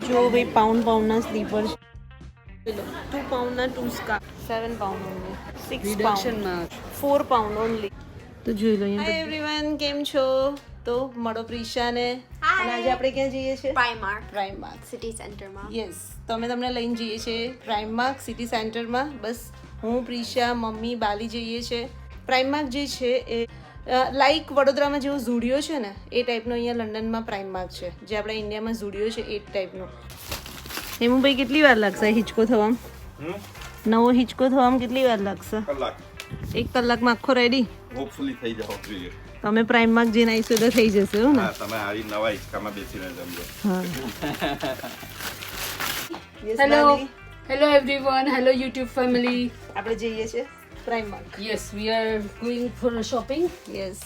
જો ભાઈ પાઉન્ડના સ્લીપર છે 2 પાઉન્ડના 2 scarf 7 pound only 6 પાઉન્ડમાં 4 pound only. તો જોઈ લો અહીંયા. હાય એવરીવન, કેમ છો? તો મળો પ્રિશાને. અને આજે આપણે ક્યાં જઈએ છીએ? પ્રાઇમાર્ક સિટી સેન્ટરમાં. યસ, તો અમે તમને લઈને જઈએ છીએ પ્રાઇમાર્ક સિટી સેન્ટરમાં. બસ હું, પ્રિશા, મમ્મી, બાલી જઈએ છીએ. પ્રાઇમાર્ક જે છે એ લાઈક વડોદરામાં જેવો ઝુડિયો છે ને એ ટાઈપનો અહીંયા લંડનમાં પ્રાઇમાર્ક છે. જે આપણા ઇન્ડિયામાં ઝુડિયો છે એ ટાઈપનો. હેમુભાઈ, કેટલી વાર લાગશે હિંચકો થવામાં? નવો હિંચકો થવામાં કેટલી વાર લાગશે? 1 કલાકમાં આખો રેડી? હોપફુલી થઈ જાવ જોઈએ. તમે પ્રાઇમાર્ક જઈને આવીશું તો થઈ જશે હો ને? હા, તમે આવી નવા હિંચકામાં બેસીને જમજો. હા. Hello everyone. Hello YouTube family. આપણે જઈએ છીએ પ્રાઇમાર્ક. Yes, we are going for a shopping. Yes,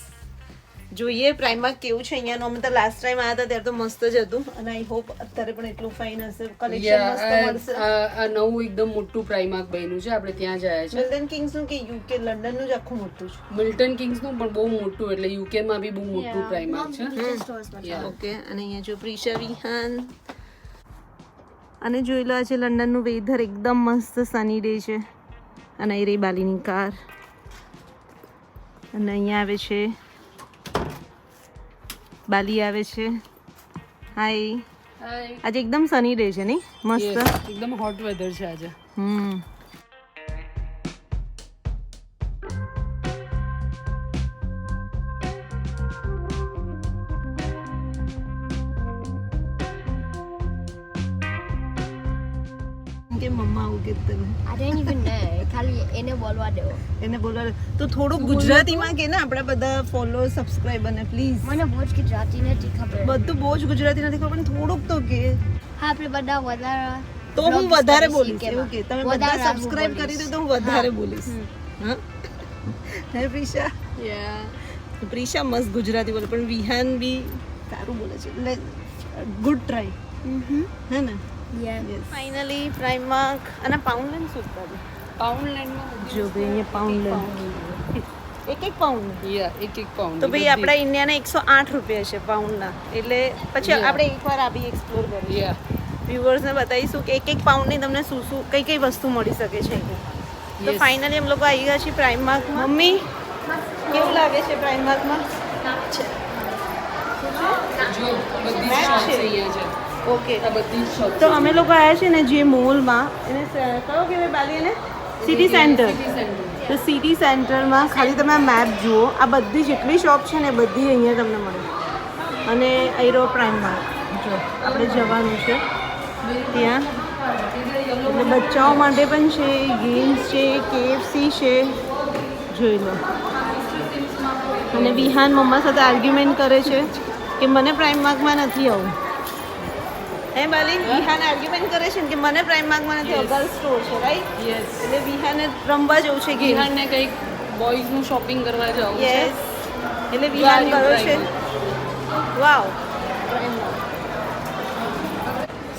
જોઈએ પ્રાઇમાર્ક કેવું છે અહીંયાનું. અમે તો લાસ્ટ ટાઈમ આવ્યા હતા ત્યારે તો મસ્ત જ હતું અને આઈ હોપ અત્યારે પણ એટલું ફાઇન હશે. કલેક્શન મસ્ત મળશે. આ નવું એકદમ મોટું પ્રાઇમાર્ક બન્યું છે. આપણે ત્યાં જયા છે. મિલ્ટન કિંગ્સનું કે યુકે લંડનનું જ આખું મોટું છે. મિલ્ટન કિંગ્સનું પણ બહુ મોટું, એટલે યુકે માં બી બહુ મોટું પ્રાઇમાર્ક છે. Yeah. ઓકે, અને અહીંયા જો પ્રિશા, વિહાન અને જોઈ લો આજે લંડનનું વેધર એકદમ મસ્ત સની ડે છે. અને અહીં રહી બાલીની કાર અને અહીંયા આવે છે બાલી આવે છે. હાય, Hi. આજે એકદમ સની ડે છે નહીં? મસ્ત. Yes, એકદમ હોટ વેધર છે આજે. કે મમ્મા આવું કે તમે I don't even know. ખાલી એને બોલવા દો. એને બોલવા તો થોડુંક ગુજરાતીમાં કે ને આપણા બધા ફોલો સબસ્ક્રાઇબર ને પ્લીઝ. મને બહુ જ ગુજરાતી નથી ખબર. બધું બહુ જ ગુજરાતી નથી ખબર પણ થોડુંક તો કે. હા, આપણે બધા વધારે તો હું વધારે બોલીશ. શીખે એવું કે તમે વધારે બધા સબસ્ક્રાઇબ કરી દો તો હું વધારે બોલીશ. હા, હે પ્રિશા? Yeah. પ્રિશા મસ્ત ગુજરાતી બોલે પણ વિહાન બી સારું બોલે છે એટલે ગુડ ટ્રાય. હે ને? Yeah. ફાઇનલી પ્રાઇમાર્ક. અને પાઉન્ડ લેન્ડ શું કરે? પાઉન્ડલેન્ડમાં જો ભાઈ અહીંયા પાઉન્ડ લેન્ડ એક પાઉન્ડ. એક પાઉન્ડ. તો ભાઈ આપણા ઇન્ડિયાના 108 રૂપિયા છે પાઉન્ડના. એટલે પછી આપણે એકવાર આ બી એક્સપ્લોર કરીએ. વ્યુઅર્સને બતાવીશું કે એક પાઉન્ડની તમને શું શું કઈ કઈ વસ્તુ મળી શકે છે. તો ફાઇનલી અમે લોકો આવી ગયા છીએ પ્રાઇમાર્કમાં. મમ્મી, કેવું લાગે છે પ્રાઇમાર્કમાં? જો બધી Map શોપ્સ છે. અહીંયા છે. ઓકે, આ બધી શોપ. તો અમે લોકો આવ્યા છે ને જે મોલમાં એને કયો કે બાલી એને સિટી સેન્ટર. તો સિટી સેન્ટરમાં ખાલી તમે મેપ જુઓ, આ બધી જેટલી શોપ છે ને બધી અહીંયા તમને મળે. અને આઈરો પ્રાઇમાર્ક જો આપણે જવાનું છે ત્યાં. એટલે બચ્ચાઓ માટે પણ છે, ગેમ્સ છે, KFC છે, જોઈ લો. અને વિહાન મમ્મા સાથે આર્ગ્યુમેન્ટ કરે છે કે મને પ્રાઇમાર્કમાં નથી આવું. હે બાલી? વિહાન આર્ગ્યુમેન્ટ કરે છે ને કે મને પ્રાઇમાર્કમાં નથી આવું. ગર્લ્સ સ્ટોર છે રાઈટ? યસ. એટલે વિહાને રમવા જવું છે ગેમ. વિહાનને કંઈક બોયઝનું શોપિંગ કરવા જવું છે. યસ, એટલે વિહાન ગયો છે. વાવ.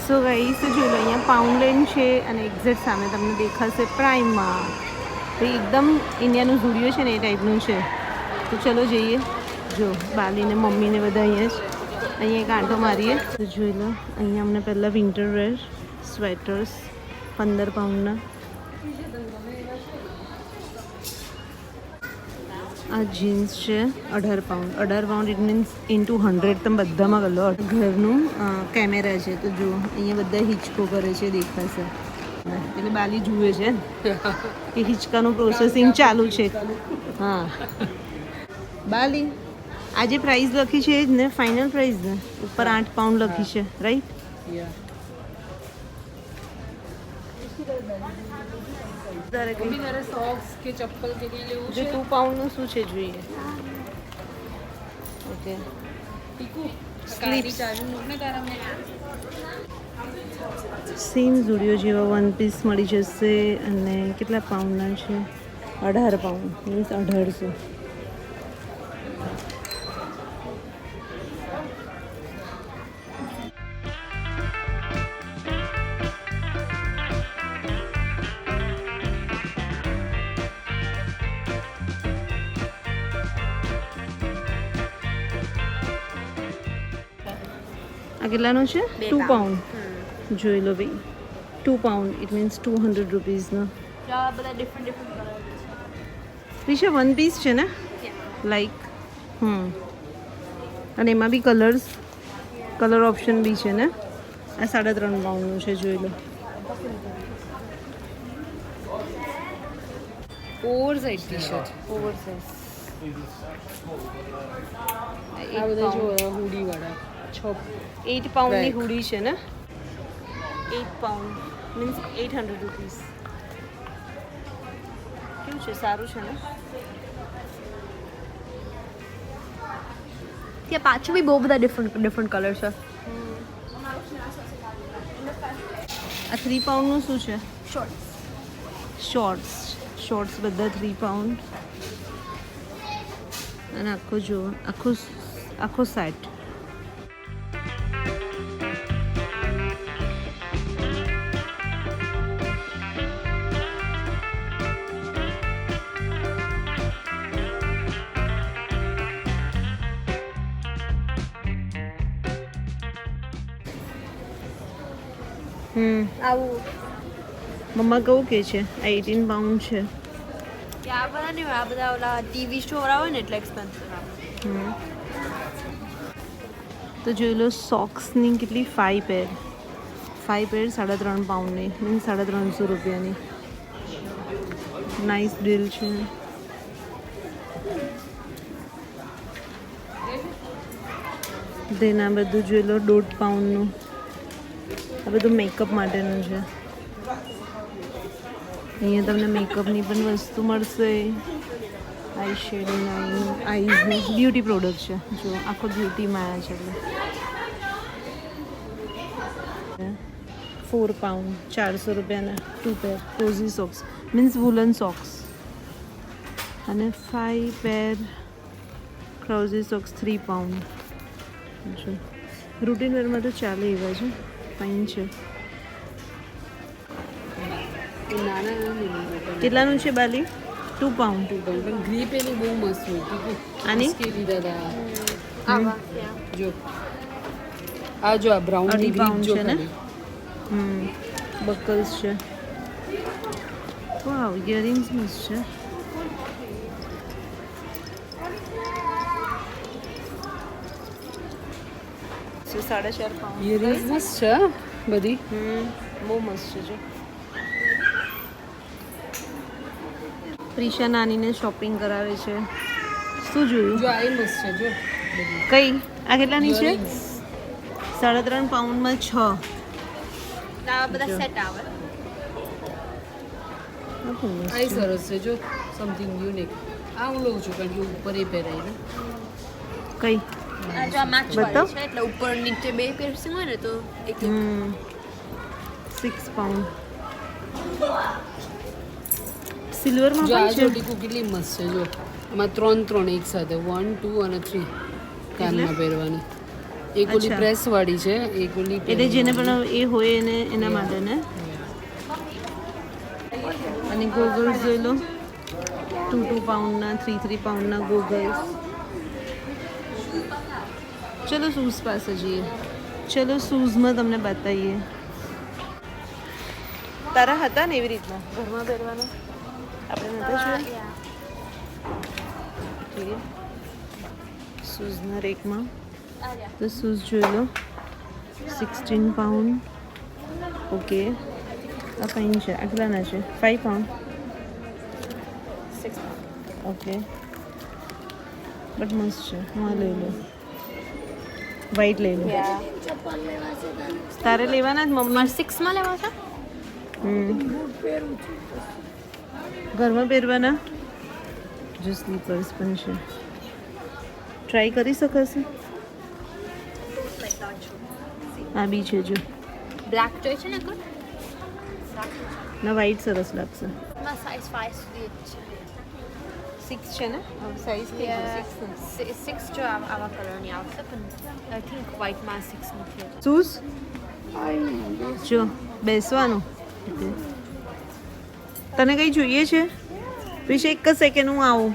સો ગાઈસ, જોઈ લો અહીંયા પાઉન્ડ લેન્ડ છે અને એક્ઝેક્ટ સામે તમને દેખાશે પ્રાઇમાર્ક. તો એકદમ ઇન્ડિયાનું ઝુડિયો છે ને એ ટાઈપનું છે. તો ચલો જઈએ. જો બાલીને મમ્મીને બધા અહીંયા જ અહીંયા એક આંટો મારીએ. તો જોઈ લો અહીંયા અમને પહેલાં વિન્ટર વેર સ્વેટર્સ 15 પાઉન્ડના. આ જીન્સ છે 18 pound. 18 pound it means into 100 તમે બધામાં ગયો. ઘરનું કેમેરા છે તો જો અહીંયા બધા હિંચકો કરે છે દેખાશે. એટલે બાલી જુએ છે કે હિંચકાનું પ્રોસેસિંગ ચાલુ છે. હા બાલી, આ જે પ્રાઇસ લખી છે એ જ ને ફાઇનલ પ્રાઇસ ને ઉપર 8 પાઉન્ડ લખી છે રાઈટ? તારે સોક્સ કે ચપ્પલ કે કંઈ લેવું જો છે? 2 પાઉન્ડનું શું છે જોઈએ. ઓકે, ટીકુ સ્લીપ્સ ચાલુ ને તારા સેમ ઝુડિયો જેવા 1 પીસ મળી જશે. અને કેટલા પાઉન્ડના છે? 18 પાઉન્ડ મીન્સ 1800. આ કેટલાનું છે? 2 પાઉન્ડ. જોઈ લો ભાઈ 2 પાઉન્ડ ઇટ મીન્સ 200 રૂપીઝનો બધા ડિફરન્ટ કલર રિશા વન પીસ છે ને લાઈક અને એમાં બી કલર ઓપ્શન બી છે ને આ 3.5 પાઉન્ડનું છે જોઈ લો ઓવરસાઇઝ ટી શર્ટ ઓવરસાઇઝ આ બધા જો હુડી વાળા 8 પાઉન્ડની Black. હુડી છે ને 8 પાઉન્ડ મીન્સ 800 રૂપીસ કેવું છે સારું છે ને ત્યાં પાછું બી બહુ બધા ડિફરન્ટ કલર છે આ 3 પાઉન્ડનું શું છે શોર્ટ શોર્ટ્સ બધા 3 પાઉન્ડ અને આખો જો આખો સેટ આવું મમ્મા કહું કે છે આ 18 પાઉન્ડ છે આ બધા નહીં આ બધા ઓલા ટીવી શો વાળા હોય ને એટલે એક્સપેન્સિવ તો જોઈ લો સોક્સની કેટલી 5 પેર 3.5 પાઉન્ડની મીન્સ 350 રૂપિયાની નાઇસ ડીલ છે દેન આ બધું જોઈ લો 1.5 પાઉન્ડનું આ બધું મેકઅપ માટેનું છે અહીંયા તમને મેકઅપની પણ વસ્તુ મળશે આઈ શેડિંગ આઈઝની બ્યુટી પ્રોડક્ટ છે જો આખો બ્યુટીમાં આવ્યા છે એટલે 4 પાઉન્ડ 400 રૂપિયાના 2 pair cozy socks means woollen socks અને 5 પેર ક્રાઉઝી સોક્સ 3 પાઉન્ડ જો રૂટીન વેરમાં તો ચાલે એવા છે ફાઇન છે નાના કેટલાનું છે બાલી 2 પાઉન્ડ પણ ગ્રીપ એની બહુ મસ્ત હોય ટીકુ આની? કે લીધા હતા આવા જો આ જો આ બ્રાઉન 2.5 પાઉન્ડ જો છે ને ખાલી. બકલ્સ છે વાવ ઇયરિંગ્સ મસ્ત છે છે 4.5 પાઉન્ડ Earrings મસ્ત છે હા, બધી બહુ મસ્ત છે જો પ્રિશા નાનીને શોપિંગ કરાવે છે શું જોયું જો આ એ મસ્ત છે જો બધી કઈ આ કેટલાની છે Earrings. 3.5 પાઉન્ડમાં 6 આ બધા સેટ આવે આ ય સરસ છે જો સમથિંગ યુનિક આ હું લઉં છું કારણ કે ઉપર એ પહેરાય ને કઈ આ જો આ મેચ બતાવ. વાળી છે એટલે ઉપર નીચે બે પીર્સિંગ હોય ને તો એક 6 પાઉન્ડ સિલ્વરમાં જો આ પણ જો છે ટીકુ કેટલી મસ્ત છે જો આમાં 3 એક સાથે 1 2 અને 3 કાનમાં પહેરવાની એક ઓલી અચ્છા. પ્રેસ વાળી છે એક ઓલી એટલે જેને પણ એ હોય એને એના માટે ને અને ગોગલ્સ જોઈ લો 2 પાઉન્ડના 3 પાઉન્ડના ગોગલ્સ ચલો શૂઝ પાસે જઈએ ચલો શૂઝમાં તમને બતાવીએ તારા હતા ને એવી રીતના ઘરમાં પહેરવાના આપણે નતા જોઈએ શૂઝના રેકમાં તો શૂઝ જોઈ લો 16 પાઉન્ડ ઓકે આ ફાઇન છે આટલાના છે 5 પાઉન્ડ ઓકે બટ મસ્ત છે હું આ લઈ લો વ્હાઈટ લઈ લો તારે લેવાના જ મમ્મા 6 માં લેવા છે ઘરમાં પહેરવાના જો સ્લીપર્સ પણ છે ટ્રાય કરી શકાશે આ બી છે જો બ્લેક જોઈ છે ને કોણ ના વ્હાઈટ સરસ લાગશે માં સાઈઝ 5 સુધી જ 6 છે ને સાઈઝ છે 6 જો આવા કલરની આવશે પણ આઈ થિંક વ્હાઈટમાં 6 નથી શૂઝ જો બેસવાનું તને કંઈ જોઈએ છે વિશે એક જ સેકન્ડ હું આવું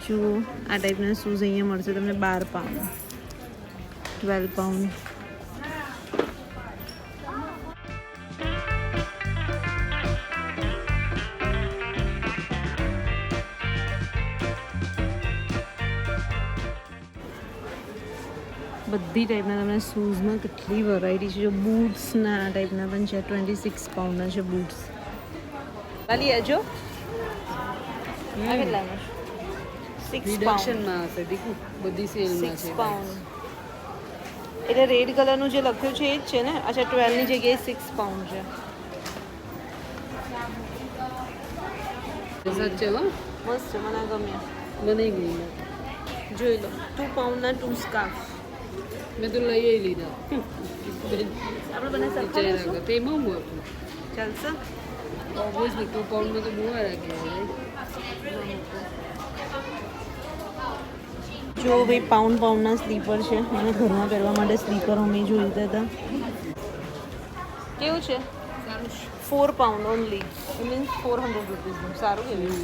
જુઓ આ ટાઈપના શૂઝ અહીંયા મળશે તમને 12 પાઉન્ડ 12 પાઉન્ડ બધી ટાઈપના તમને શૂઝમાં કેટલી વેરાયટી છે. જો બૂટ્સના આ ટાઈપના પણ છે. 26 પાઉન્ડના છે બૂટ્સ. વાલી આ જો આ કેટલાનો છે? 6 પાઉન્ડ. રિડક્શનમાં હશે ટીકુ, બધી સેલમાં 6 છે. પાઉન્ડ. એટલે રેડ કલરનું જે લખ્યું છે એ જ છે ને? અચ્છા 12ની જગ્યાએ 6 પાઉન્ડ છે. સાચે હો, મસ્ત છે, મને આ ગમ્યા. મને ગઈ. જોઈ લો 2 પાઉન્ડના 2 સ્કાર્ફ. મેં તો લઈ લીધા. આપણે બંને સરખા વિચાર લઈશું? રાખો તેમાં હું આપું ચાલશે. ઓબ્વિયસલી 2 પાઉન્ડમાં તો બહુ રાખી. જો ભાઈ પાઉન્ડના સ્લીપર છે. મને ઘરમાં પહેરવા માટે સ્લીપર અમે જોઈતા હતા. કેવું છે? 4 પાઉન્ડ ઓનલી. It means 400 રૂપીઝનું. સારું કેવું?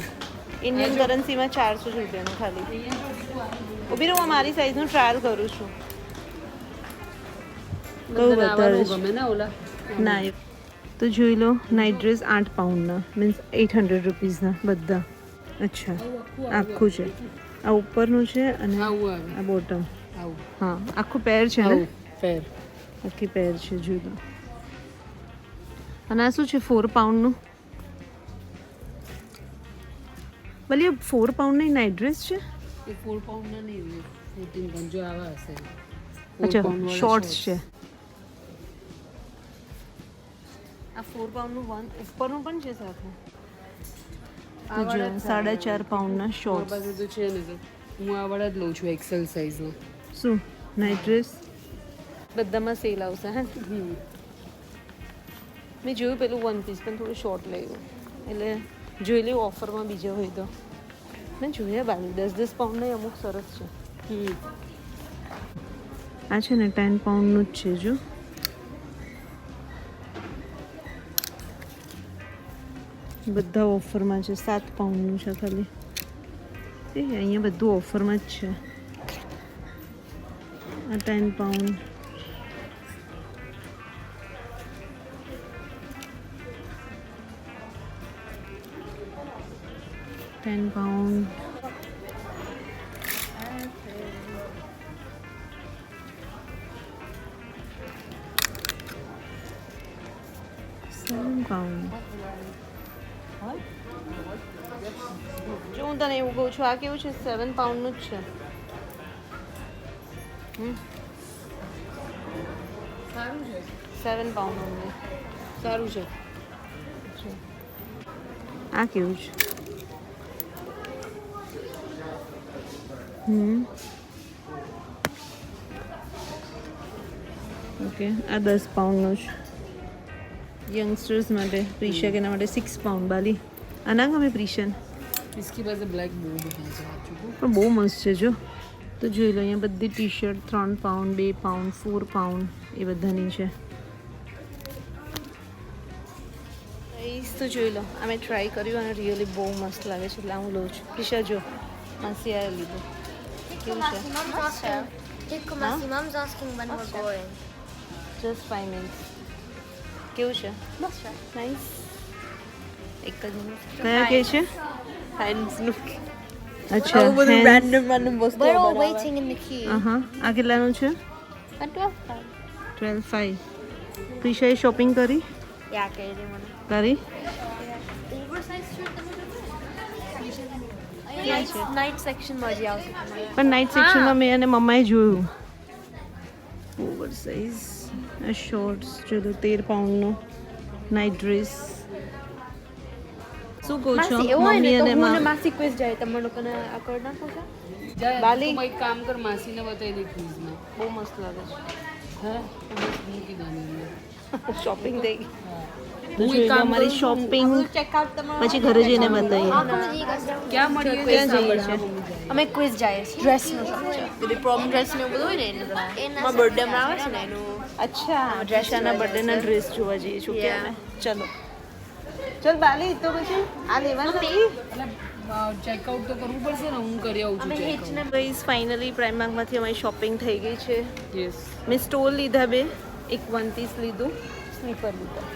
ઇન્ડિયન કરન્સીમાં 400 રૂપિયાનું ખાલી. ઊભી રહું, મારી સાઈઝનું ટ્રાયલ કરું છું. કયું બતાવે છે? ગમે ને ઓલા ના એ તો જોઈ લો. નાઇટ ડ્રેસ 8 પાઉન્ડના મીન્સ 800 રૂપીઝના બધા. અચ્છા આખું છે. આ ઉપરનું છે અને આવું આવે, આ બોટમ. આવું હા આખું પેર છે ને? આવું ફેર. આખી પેર છે. જોઈ લો. અને આ શું છે? 4 પાઉન્ડનું. ભલે 4 પાઉન્ડની નાઇટ ડ્રેસ છે. એ 4 પાઉન્ડના નહીં, 14 પાઉન્ડ જો આવા હશે. 4 અચ્છા પાઉન્ડવાળા શોર્ટ્સ shorts. છે. આ 4 પાઉન્ડનું વન ઉપરનું પણ છે સાથે. આ વાળા જ 4.5 પાઉન્ડના મારી શોર્ટ્સ. પાસે તો છે ને, તો હું આ વાળા જ લઉં છું એક્સેલ સાઇઝનો. શું નાઇટ ડ્રેસ બધામાં સેલ આવશે હે? મેં જોયું પેલું 1 પીસ પણ થોડું શોર્ટ લાગ્યું એટલે જોઈ લેવું ઓફરમાં બીજા હોય તો. મેં જોયા બાજુ 10 પાઉન્ડના અમુક સરસ છે. આ છે ને 10 પાઉન્ડનું જ છે. જો બધા ઓફરમાં છે. 7 પાઉન્ડનું છે ખાલી. એ અહીંયા બધું ઓફરમાં જ છે. આ 10 પાઉન્ડ. £10. £7. જો હું તને એવું કહું છું, આ કેવું છે? 7 પાઉન્ડનું જ છે. સારું છે, 7 પાઉન્ડનું. સારું છે. આ કેવું છે? ઓકે આ 10 પાઉન્ડનું છે. યંગસ્ટર્સ માટે પ્રિશા કે એના માટે 6 પાઉન્ડ. બાલી આ ના ગમે પ્રિશન? इसकी પાસે બ્લેક બહુ બધા છે આ ચૂકું. પણ બહુ મસ્ત છે. જો તો જોઈ લો અહીંયા બધી T shirt 3 pound, 2 pound, 4 pound એ બધાની છે. તો જોઈ લો આ મેં ટ્રાય કર્યું અને રિયલી બહુ મસ્ત લાગે છે એટલે હું લઉં છું. પ્રિશા જો માસી આ લીધું. કેવું છે? Mom's asking when we're going. Just 5 minutes. કેવું છે? નાઇસ. એક જ મિનિટ. કયા કે છે? હેન્ડ્સનું. અચ્છા રેન્ડમ વસ્તુ. We're all waiting in the queue. હા આ કેટલાનું છે? 12.5. પ્રિશાએ શોપિંગ કરી? Yeah, okay, they want કરી? oversized shirt. Night section માં જ આવશે. પણ નાઇટ સેક્શનમાં મેં અને મમ્માએ જોયું. ઓવર સાઇઝ શોર્ટ્સ ચલો 13 પાઉન્ડનો નાઇટ ડ્રેસ. શું કહું છો? માસી એવું હોય ને મમ્મી તો અને હું ને માસી ક્વિઝ જાય તમે લોકોને આ કરી નાખો છો. જાય બાલી. તું એક કામ કર, માસીને બતાવી દે ક્વિઝમાં. બહુ મસ્ત લાગે હા બસ મૂકી દો અંદર. છે. શોપિંગ થઈ ગઈ. હું એક કામ અમારી કરું, શોપિંગ ચેક આઉટ તમારો પછી ઘરે જઈને બતાવીએ. ક્યાં મળીએ ક્યાં જઈએ સાંભળ, છે? હા, મમ્મી જાય. અમે ક્વિઝ જાય ડ્રેસનો શોપ છે. પેલી પ્રોમ ડ્રેસ ને એવું બધું હોય ને એનું મારા બર્થડે માં આવે છે ને એનું. અચ્છા ડ્રેસાના બર્થડેના ડ્રેસ જોવા જઈએ છું કે અમે. ચલો ચલ બાલી તો પછી આ લેવાનું નથી. ચેકઆઉટ તો કરવું પડશે ને, હું કરી આવું છું અમે ચેકઆઉટ. હિચને ગાઈઝ ફાઇનલી પ્રાઇમાર્કમાંથી અમારી શોપિંગ થઈ ગઈ છે. યસ, મેં સ્ટોલ લીધા 2, એક 1 પીસ લીધું, સ્લીપર લીધા.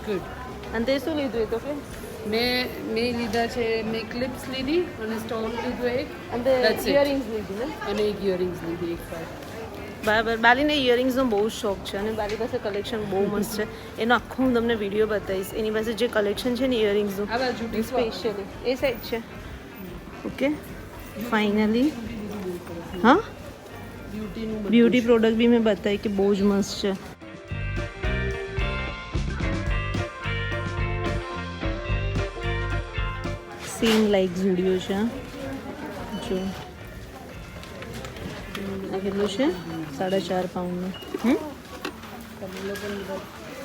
ગુડ. અને તે શું લીધું એ તો કે? મેં લીધા છે, મેં ક્લિપ્સ લીધી અને સ્ટોન લીધું એક, અને That's it. ઇયરિંગ્સ લીધી ને? અને એક ઇયરિંગ્સ લીધી એક પાર. બરાબર. બાલીને ઇયરિંગ્સનો બહુ શોખ છે અને બાલી પાસે કલેક્શન બહુ મસ્ત છે. એનો આખો હું તમને વિડીયો બતાવીશ. એની પાસે જે કલેક્શન છે ને ઇયરિંગ્સનું આ બાજુ સ્પેશિયલી એ સાઈડ છે. ઓકે ફાઇનલી હા બ્યુટી પ્રોડક્ટ બી મેં બતાવી કે બહુ જ મસ્ત છે. સેમ લાઈક ઝુડિયો છે જો. આ કેટલું છે 4.5 પાઉન્ડનું. તમે લોકો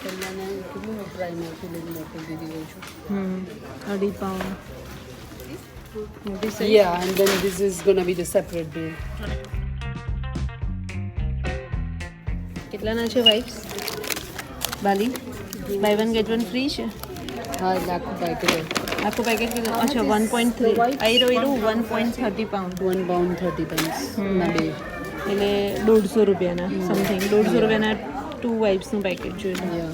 પહેલાંને કેટલું ટ્રાય નાખ્યું લઈને મોકલી દીધી ગઈ છું 2.5 pound. Yeah, and then this is gonna be the separate bill. કેટલાના છે વાઇપ્સ બાલી? બાય 1 get 1 ફ્રી છે. હા એટલે આખું પેકેટ આખું પેકેટ કેટલું? અચ્છા 1.3 આઈ રહ્યું 1.30 પાઉન્ડ. £1.30 ના બે. એટલે 150 રૂપિયાના સમથિંગ 150 રૂપિયાના 2 વાઇપ્સનું પેકેટ જોઈ લો. Yeah.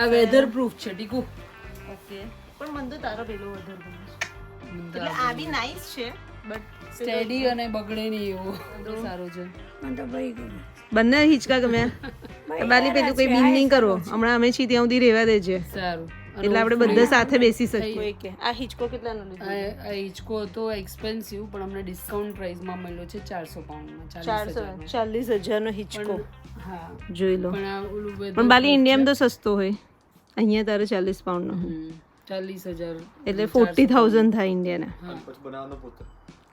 આ વેધર પ્રૂફ છે ટીકુ. ઓકે પણ મને તો તારો પેલો વધારે ગમે છે. એટલે આ બી નાઈસ છે બટ સ્ટેડી અને બગડે નહીં એવો સારો છે. બંને હિંચકા ગમ્યા. બાલી પેલું કઈ બીન નહીં કરવો. હમણાં અમે છીએ ત્યાં સુધી રહેવા દેજે. સારું. એટલે આપણે બધા સાથે બેસી શકીએ. કે આ હિંચકો કેટલાનો લીધો? આ હિંચકો હતો એક્સપેન્સિવ પણ અમને ડિસ્કાઉન્ટ પ્રાઇસમાં મળ્યો છે 400 પાઉન્ડમાં. 40,000 નો હિંચકો. હા જોઈ લો. પણ આ ઓલું પણ બાલી ઇન્ડિયામાં તો સસ્તો હોય. અહીંયા તારે 40 પાઉન્ડનો. 40,000 એટલે 40,000 થાય ઇન્ડિયાના.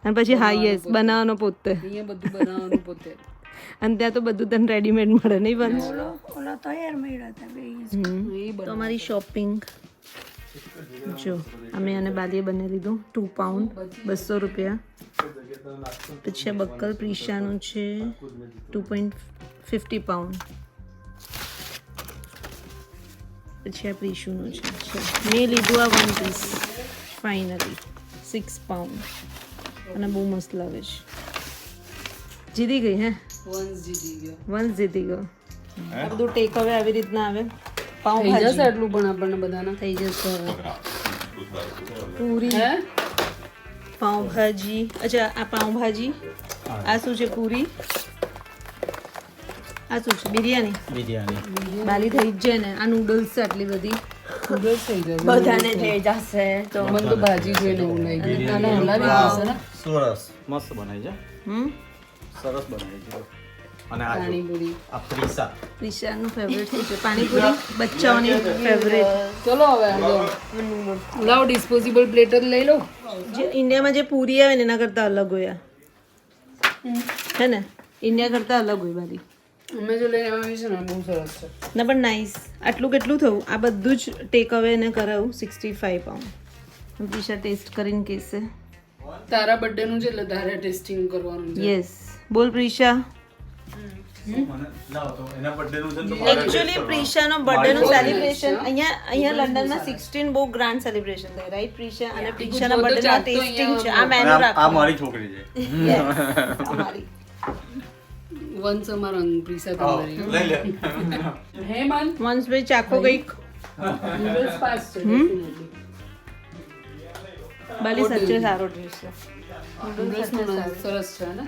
અને પછી હા યસ બનાવવાનો પોતે. અહીંયા બધું બનાવવાનું પોતે. અને ત્યાં તો બધું તને રેડીમેડ મળે નહીં બન? તો અમારી શોપિંગ જો અમે અને બાલીએ બંને લીધું 2 પાઉન્ડ 200 રૂપિયા. પછી આ બક્કલ પ્રિશાનું છે 2.50 પાઉન્ડ. પછી આ પ્રિશુનું છે. મેં લીધું આ 1 પીસ ફાઇનલી 6 પાઉન્ડ અને બહુ મસ્ત લાગે છે. જીતી ગઈ હે વન્સ જીતી ગયો. વન્સ જીતી ગયો. આ બધું ટેક હવે આવી રીતના આવે. થઈ પાઉંભાજી જશે આટલું પણ આપણને બધાના. થઈ જશે હવે. પૂરી હે પાઉંભાજી. અચ્છા આ પાઉંભાજી. આ શું છે? પૂરી. આ શું છે? બિરયાની. બાલી થઈ જ જાય ને. આ નૂડલ્સ છે આટલી બધી. નૂડલ્સ થઈ જશે. બધાને થઈ જશે તો મને તો ભાજી જોઈને એવું લાગી ગયું. અને હલાવી હશે ને સરસ મસ્ત બનાવી છે. સરસ બનાવી છે. અને આ જો, પાણીપુરી. આ પ્રીસા પ્રિશાનું ફેવરેટ શું છે? પાણીપુરી બચ્ચાઓની ફેવરેટ. ચલો હવે આગળ લાવ ડિસ્પોઝેબલ પ્લેટર લઈ લો. જે ઇન્ડિયામાં જે પૂરી આવે ને એના કરતાં અલગ હોય આ. હે ને? ઇન્ડિયા કરતાં અલગ હોય બાલી. અમે જો લઈને આવી છે ને બહુ સરસ છે. ના પણ નાઇસ. આટલું કેટલું થયું? આ બધું જ ટેક અવે ને કરાવું 65 પાઉન્ડ. પ્રિશા ટેસ્ટ કરીને કહેશે. તારા બર્થડે નું છે એટલે તારે ટેસ્ટિંગ કરવાનું છે. યસ બોલ પ્રિશા. મને લાવો તો એના બર્થડે નું છે ને તો મારે એકચ્યુઅલી પ્રિશાનો બર્થડેનું સેલિબ્રેશન અહીંયા લંડનમાં 16 બહુ ગ્રાન્ડ સેલિબ્રેશન થાય રાઈટ પ્રિશા? અને પ્રિશાના બર્થડેના ટેસ્ટિંગ છે. આ મેનુ આ રાખો. મારી છોકરી છે. અમારી વન્સ અમારા પ્રીસા આવો, તમારી લઈ લે. હે માન વન્સ ભાઈ ચાખો કંઈક. નૂડલ્સ પાસ છે definitely. બાલી સચ્ચે સારો ટેસ્ટ છે. નૂડલ્સ નો સરસ છે ને.